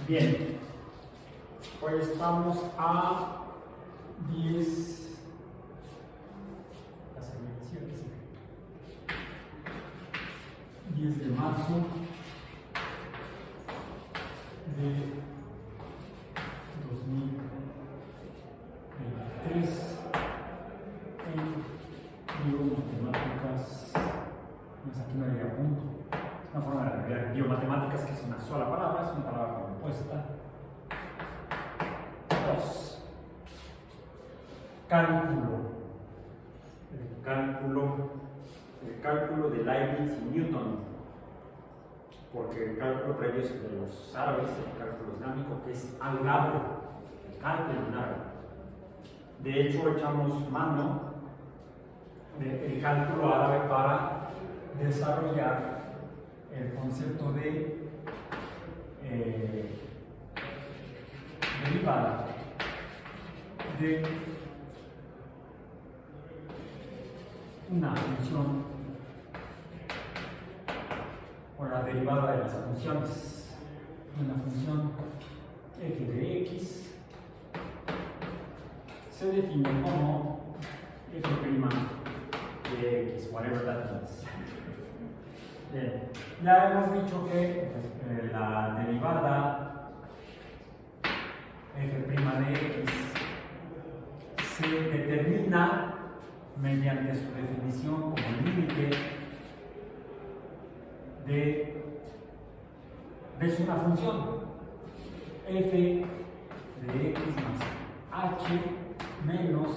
Bien, pues estamos a 10 de marzo de 2023 en biomatemáticas. Aquí no llega a punto. Es una forma de abreviar biomatemáticas, que es una sola palabra, es una palabra compuesta. 2. Cálculo. El cálculo de Leibniz y Newton, porque el cálculo previo es de los árabes, el cálculo islámico, que es al-gabr, el cálculo en árabe. De hecho, echamos mano del cálculo árabe para desarrollar el concepto de derivada de una función o la derivada de las funciones. Una función f de x se define como f' de x, whatever that means. Bien, ya hemos dicho que la derivada f' de x se determina mediante su definición como límite de una función f de x más h menos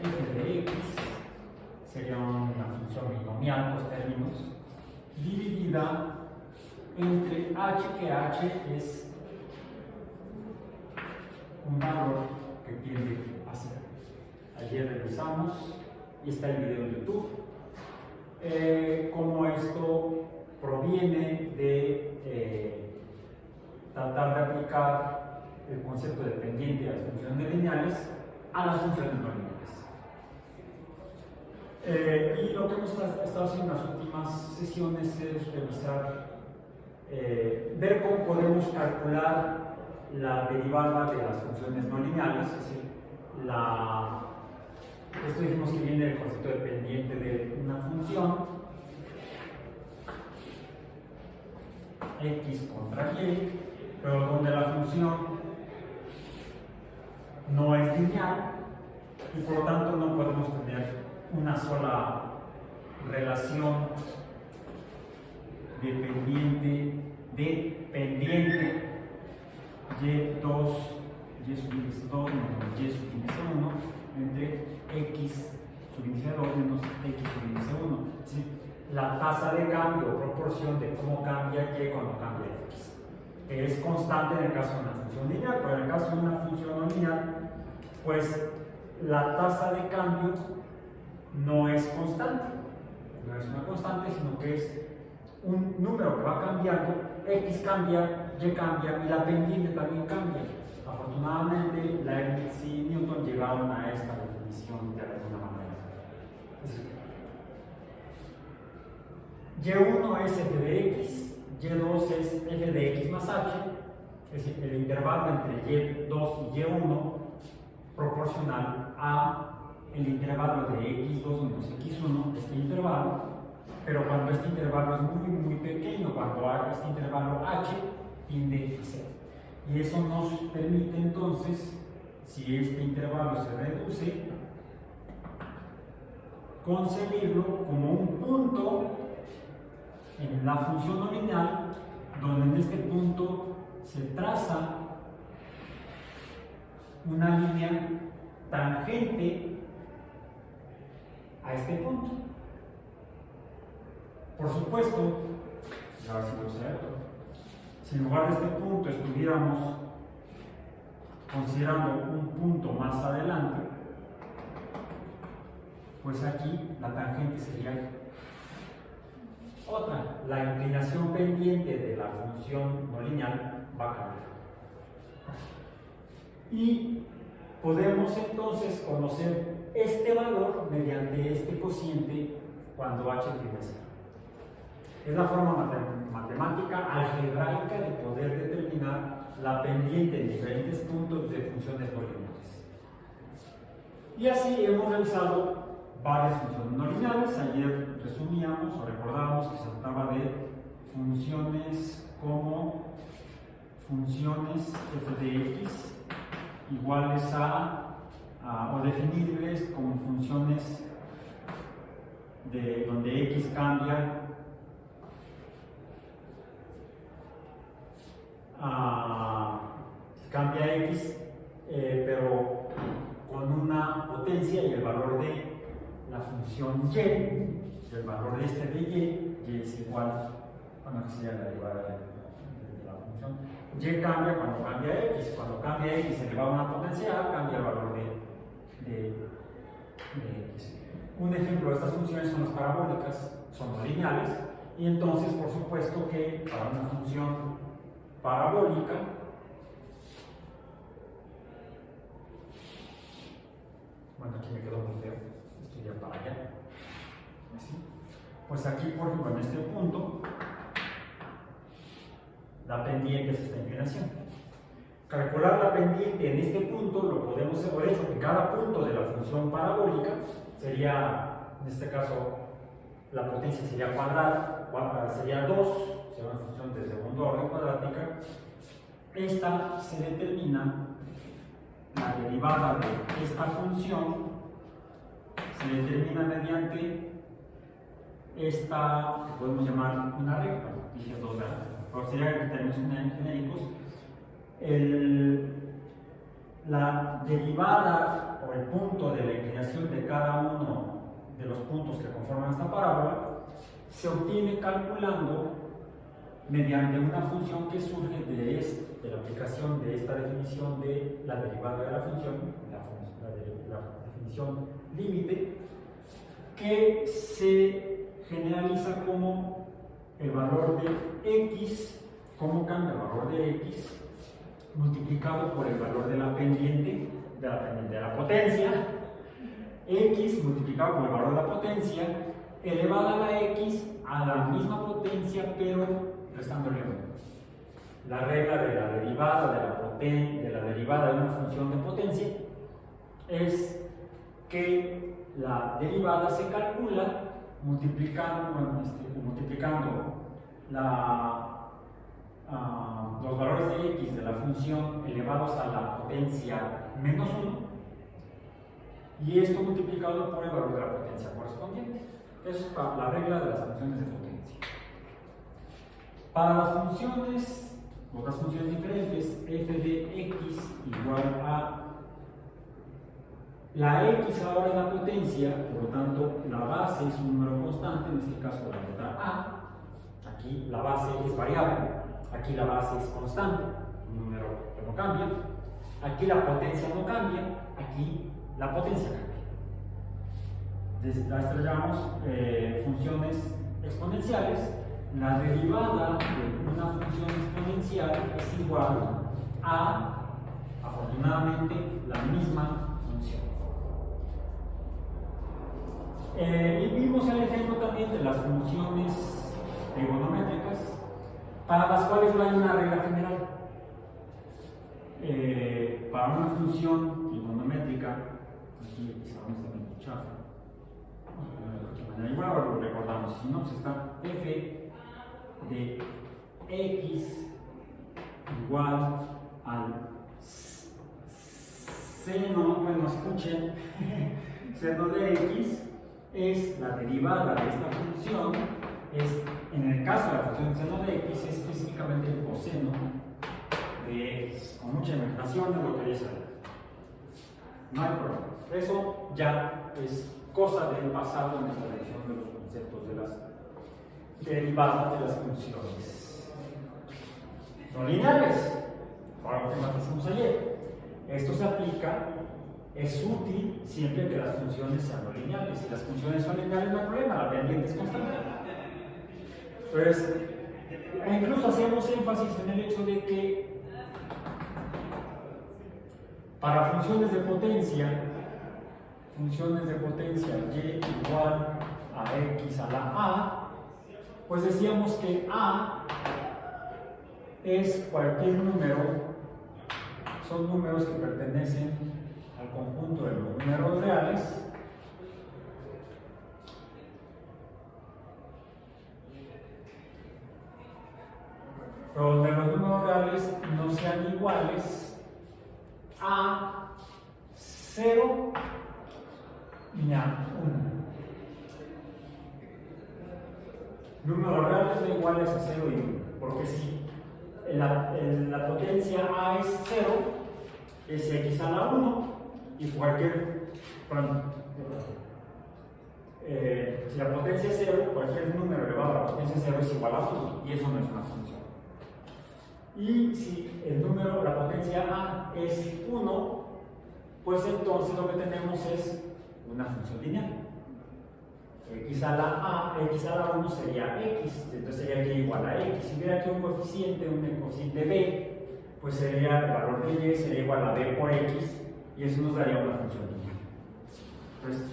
f de x, sería una función binomial, los términos, dividida entre h, que h es un valor que tiende a 0. Ayer revisamos, y está el video en YouTube, cómo esto proviene de tratar de aplicar el concepto dependiente de las funciones lineales a las funciones no lineales. Y lo que hemos estado haciendo en las últimas sesiones es revisar, ver cómo podemos calcular la derivada de las funciones no lineales, es decir, esto dijimos que viene del concepto dependiente de una función x contra y, pero donde la función no es lineal y por lo tanto no podemos tener una sola relación dependiente y2 y sub índice 2 menos y sub índice 1 entre x sub índice 2 menos x sub índice 1. Es decir, la tasa de cambio o proporción de cómo cambia y cuando cambia x, que es constante en el caso de una función lineal, pero en el caso de una función no lineal, pues la tasa de cambio no es constante, no es una constante, sino que es un número que va cambiando, x cambia, y cambia, y la pendiente también cambia. Afortunadamente, Leibniz y Newton llegaron a esta definición de alguna manera. Y1 es f de x, y2 es f de x más h, es decir, el intervalo entre y2 y y1 proporcional a el intervalo de x2 menos x1, este intervalo, pero cuando este intervalo es muy pequeño, cuando este intervalo h tiende a 0. Y eso nos permite entonces, si este intervalo se reduce, concebirlo como un punto en la función no lineal, donde en este punto se traza una línea tangente a este punto. Por supuesto, ya ha sido cierto, si en lugar de este punto estuviéramos considerando un punto más adelante, pues aquí la tangente sería otra. La inclinación pendiente de la función no lineal va a cambiar. Y podemos entonces conocer este valor mediante este cociente cuando h tiende a 0. Es la forma matemática algebraica de poder determinar la pendiente en diferentes puntos de funciones no lineales. Y así hemos realizado varias funciones no lineales. Ayer resumíamos o recordábamos que se trataba de funciones como funciones f de x iguales o definibles como funciones de donde x cambia x, pero con una potencia y el valor de la función y, el valor de este de y es igual, bueno, que sería la derivada de la función. Y cambia cuando cambia x. Cuando cambia x elevado a una potencia a, cambia el valor de x. Un ejemplo de estas funciones son las parabólicas, son no lineales, y entonces, por supuesto, que para una función parabólica, bueno, aquí me quedó muy feo, esto ya para allá, ¿sí? Pues aquí, por ejemplo, en este punto, la pendiente es esta inclinación. Calcular la pendiente en este punto lo podemos hacer, por eso, en cada punto de la función parabólica sería, en este caso, la potencia sería cuadrada, sería 2, sería una función de segundo orden cuadrática. Esta se determina, la derivada de esta función se determina mediante esta, que podemos llamar una regla, dije dos, pero sería en términos genéricos, la derivada o el punto de la inclinación de cada uno de los puntos que conforman esta parábola se obtiene calculando mediante una función que surge de la aplicación de esta definición de la derivada de la función, la definición límite, que se generaliza como el valor de x, cómo cambia el valor de x multiplicado por el valor de la pendiente, de la potencia, x multiplicado por el valor de la potencia, elevada a la x a la misma potencia, pero restándole 1. La regla de la derivada de la derivada de una función de potencia es que la derivada se calcula multiplicando los valores de x de la función elevados a la potencia menos 1 y esto multiplicado por el valor de la potencia correspondiente. Eso es la regla de las funciones de potencia. Para las funciones, otras funciones diferentes, f de x igual a la x ahora en la potencia, por lo tanto la base es un número constante, en este caso la letra a. Aquí la base es variable, aquí la base es constante, un número que no cambia. Aquí la potencia no cambia, aquí la potencia cambia. A esto le llamamos funciones exponenciales. La derivada de una función exponencial es igual a, afortunadamente, la misma función. Y vimos el ejemplo también de las funciones trigonométricas, para las cuales no hay una regla general. Para una función trigonométrica, aquí está muy chafa, igual ahora lo recordamos, si no, pues está f de x igual al seno, bueno, escuchen, seno de x es la derivada de esta función, en el caso de la función seno de x es específicamente el coseno de x. Con mucha imaginación es lo que ya sabemos. No hay problema. Eso ya es cosa del pasado en esta lección de los conceptos de las derivadas de las funciones no lineales. Ahora lo que matizamos ayer. Esto se aplica, es útil siempre que las funciones sean no lineales. Si las funciones son lineales no hay problema, la pendiente es constante. Entonces, incluso hacemos énfasis en el hecho de que para funciones de potencia y igual a x a la a, pues decíamos que a es cualquier número son números que pertenecen al conjunto de los números reales pero donde los números reales no sean iguales a 0 ni a 1. Números reales no iguales a 0 y 1, porque si la potencia a es 0, es x a la 1, y cualquier, si la potencia es 0, cualquier número elevado a la potencia 0 es igual a 1, y eso no es una función. Y si el número, la potencia a es 1, pues entonces lo que tenemos es una función lineal. X a la 1 sería x, entonces sería y igual a x. Si hubiera aquí un coeficiente b, pues sería el valor de y sería igual a b por x, y eso nos daría una función lineal. Entonces,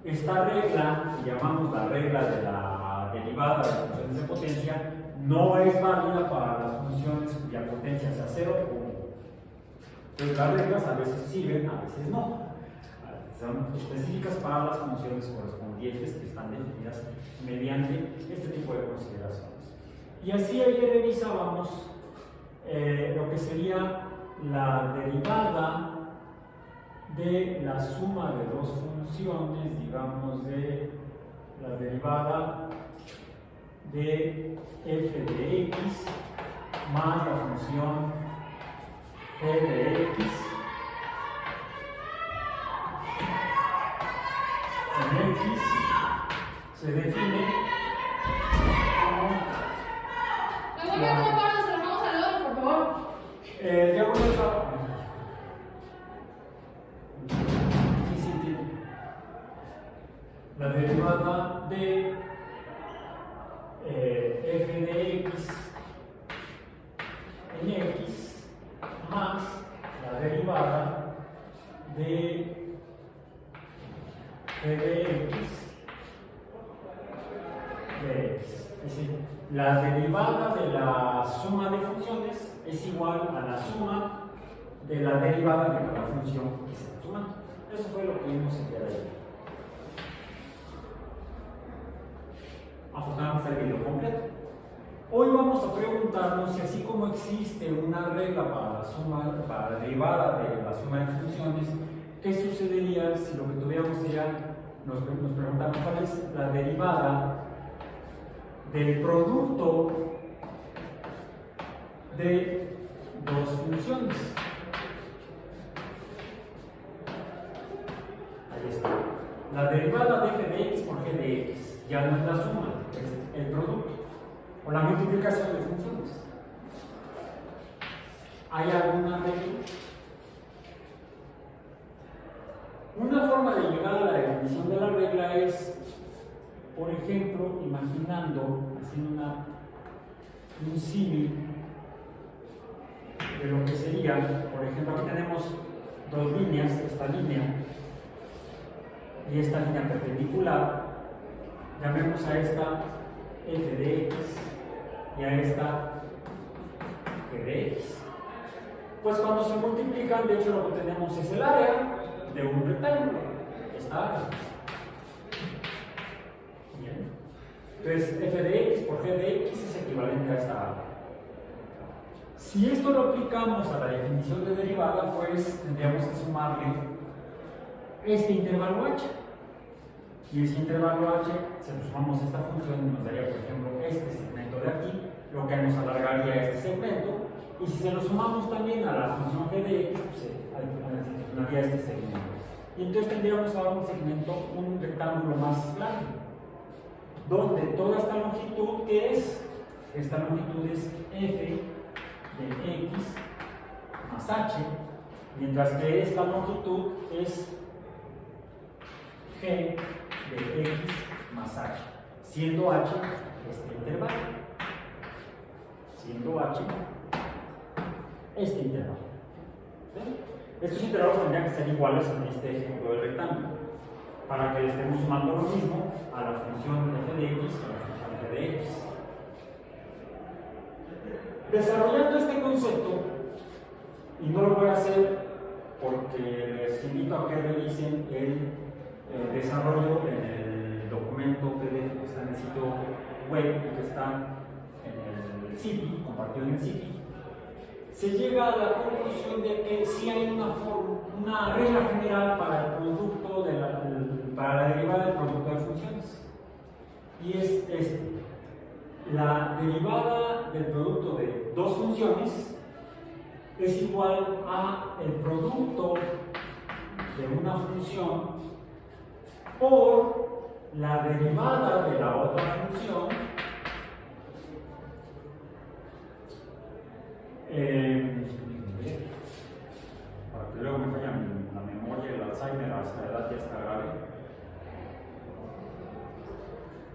esta regla, que llamamos la regla de la derivada de las funciones de potencia, no es válida para las funciones cuya potencia sea 0 o 1. Entonces, las reglas a veces sirven, a veces no. Son específicas para las funciones correspondientes que están definidas mediante este tipo de consideraciones. Y así ahí revisábamos lo que sería la derivada de la suma de dos funciones, digamos, de la derivada de f de x más la función g de x en x se define como ya con eso la derivada de f de x en x más la derivada de g de x de x. Es decir, la derivada de la suma de funciones es igual a la suma de la derivada de cada función que se está sumando. Eso fue lo que vimos el día de ayer. Afortunadamente está el video completo. Hoy vamos a preguntarnos si así como existe una regla para la derivada de la suma de funciones, ¿qué sucedería si lo que tuviéramos sería, nos preguntamos cuál es la derivada del producto de dos funciones? Ahí está. La derivada de f de x por g de x ya no es la suma, es el producto o la multiplicación de funciones. ¿Hay alguna regla? Una forma de llegar a la definición de la regla es, por ejemplo, imaginando, haciendo un símil de lo que sería, por ejemplo, aquí tenemos dos líneas, esta línea y esta línea perpendicular. Llamemos a esta f de x y a esta g de x. Pues cuando se multiplican, de hecho lo que tenemos es el área de un rectángulo, esta área. Bien. Entonces f de x por g de x es equivalente a esta área. Si esto lo aplicamos a la definición de derivada, pues tendríamos que sumarle este intervalo h. Y ese intervalo h, si le sumamos esta función, nos daría, por ejemplo, este segmento de aquí, lo que nos alargaría este segmento. Y si se lo sumamos también a la función g de x, pues adicionaría este segmento. Y entonces tendríamos ahora un rectángulo más grande, donde toda esta longitud, que es, esta longitud es f de x más h, mientras que esta longitud es g de x más h, siendo h este intervalo, siendo h este intervalo. ¿Sí? Estos intervalos tendrían que ser iguales en este ejemplo del rectángulo, para que le estemos sumando lo mismo a la función f de x y a la función g de x. Desarrollando este concepto, Y no lo voy a hacer porque les invito a que revisen el desarrollo en el documento PDF que está en el sitio web y que está en el CIPI, compartido en el CIPI. Se llega a la conclusión de que sí hay una regla general para el producto para la derivada del producto de funciones. Y es la derivada del producto de dos funciones es igual a el producto de una función por la derivada de la otra función para que luego me falla la memoria, el Alzheimer a esta edad ya está grave.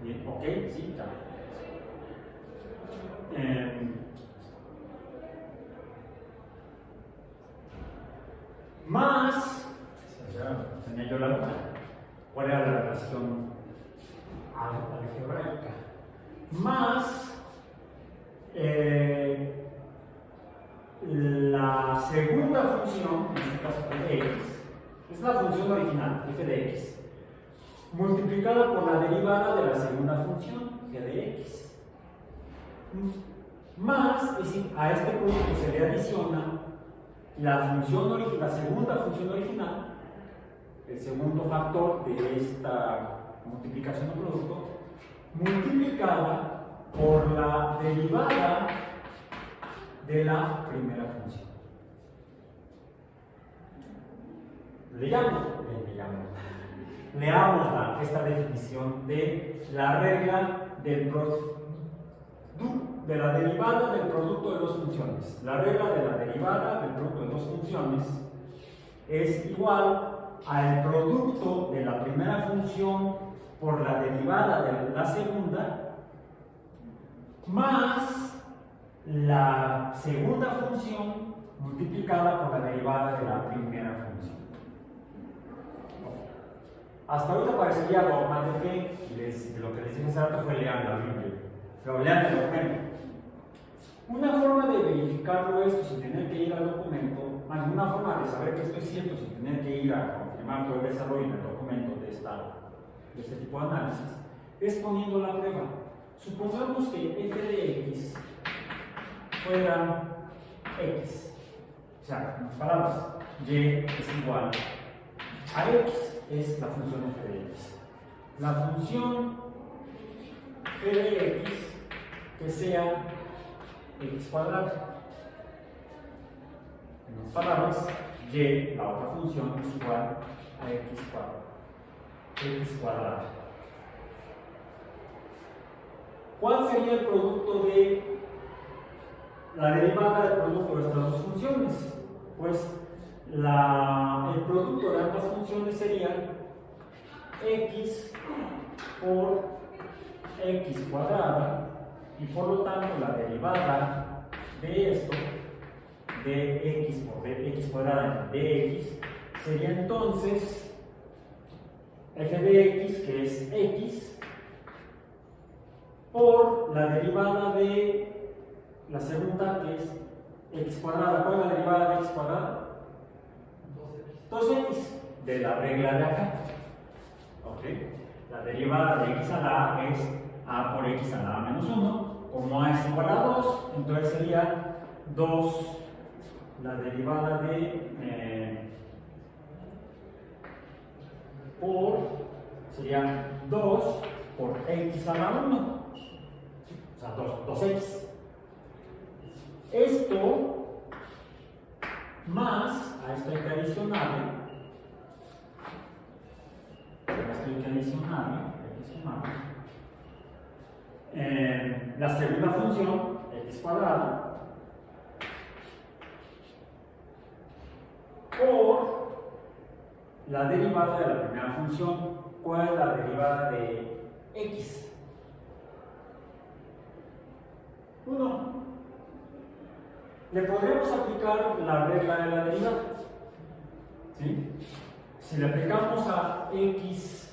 Bien, ok, sí, ya. Más, tenía yo la duda, ¿cuál era la relación algebraica? Más la segunda función, en este caso f de x, es la función original, f de x, multiplicada por la derivada de la segunda función, g de x. Más, es decir, a este producto se le adiciona la segunda función original, el segundo factor de esta multiplicación de producto, multiplicada por la derivada de la primera función. Leamos esta definición de la regla de la derivada del producto de dos funciones. La regla de la derivada del producto de dos funciones es igual al producto de la primera función por la derivada de la segunda más la segunda función multiplicada por la derivada de la primera función. Hasta ahorita parecería dogma de fe, y lo que les dije hace rato fue lean la Biblia, pero lean el documento. Una forma de verificarlo esto sin tener que ir al documento, una forma de saber que esto es cierto sin tener que ir a confirmar todo el desarrollo en el documento de este tipo de análisis, es poniendo la prueba. Supongamos que f de x fuera x, o sea, en otras palabras, y es igual a x, es la función f de x. La función f de x que sea x cuadrado. En otras palabras, y, la otra función, es igual a x cuadrado. X cuadrado. ¿Cuál sería el producto de la derivada del producto de estas dos funciones? Pues el producto de ambas funciones sería x por x cuadrada, y por lo tanto la derivada de esto, de x por x cuadrada de x, sería entonces f de x, que es x, por la derivada de la segunda, que es x cuadrada. ¿Cuál es la derivada de x cuadrada? 2x, de la regla de acá. ¿Ok? La derivada de x a la a es a por x a la a menos 1. Como a es igual a 2, entonces sería 2, la derivada de sería 2 por x a la 1, o sea, 2x. Esto más a esto hay que adicionarle, la segunda función, x cuadrada, por la derivada de la primera función. ¿Cuál es la derivada de x? 1. Le podremos aplicar la regla de la derivada. ¿Sí? Si le aplicamos a x,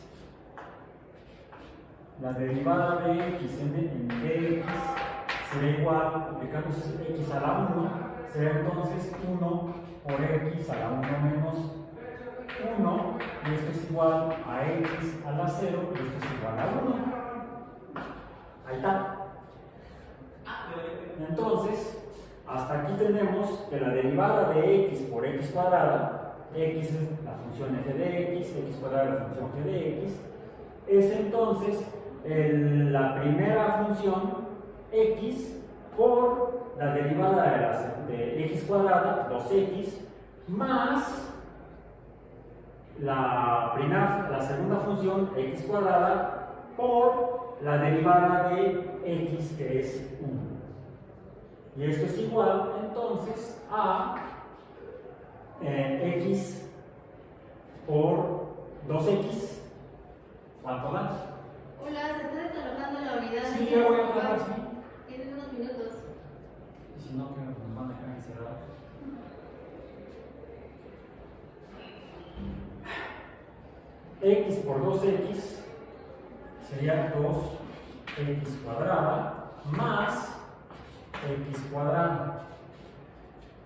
la derivada de x en dx será igual, aplicamos x a la 1, será entonces 1 por x a la 1 menos 1, y esto es igual a x a la 0, y esto es igual a 1. Ahí está. Entonces, hasta aquí tenemos que la derivada de x por x cuadrada, x es la función f de x cuadrada es la función g de x, es entonces la primera función x por la derivada de x cuadrada, 2x, más la segunda función x cuadrada por la derivada de x, que es 1. Y esto es igual entonces a x por 2x. ¿Cuánto da? Hola, se está desalojando la unidad. Sí, ya voy a acabar, sí. Tienen unos minutos. Y si no, que nos van a dejar encerrados. X por 2x sería 2x cuadrada más x cuadrada.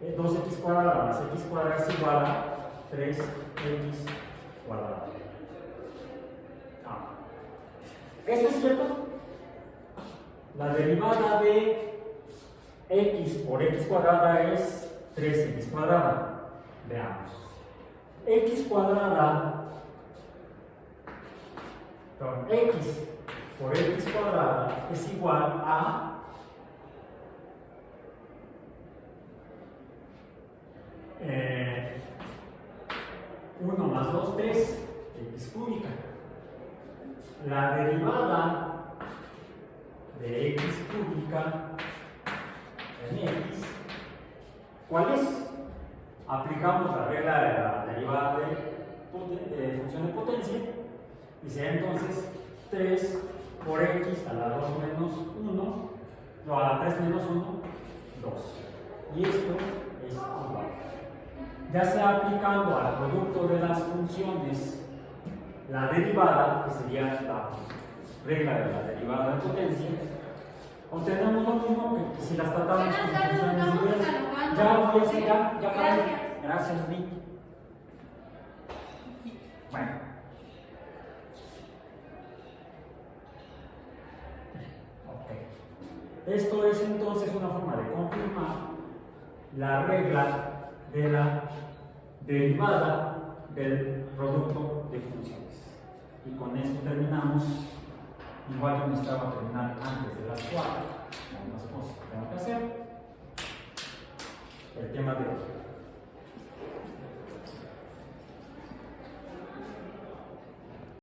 2x cuadrada más x cuadrada es igual a 3x cuadrada. ¿Esto es cierto? La derivada de x por x cuadrada es 3x cuadrada. Veamos. X cuadrada, perdón, x por x cuadrada es igual a 1 más 2, 3, x cúbica. La derivada de x cúbica en x, ¿cuál es? Aplicamos la regla de la derivada de función de potencia y será entonces 3 por x a la 2 menos 1, no, a la 3 menos 1, 2. Y esto es igual. Ya sea aplicando al producto de las funciones la derivada, que sería la regla de la derivada de potencia, obtenemos lo mismo que si las tratamos con funciones diversas. Ya voy a hacer, ya para. Gracias, Vic. Bueno. Ok. Esto es entonces una forma de confirmar la regla de la derivada del producto de funciones. Y con esto terminamos. Igual yo necesitaba terminar antes de las 4, algunas cosas que tengo que hacer. El tema de hoy.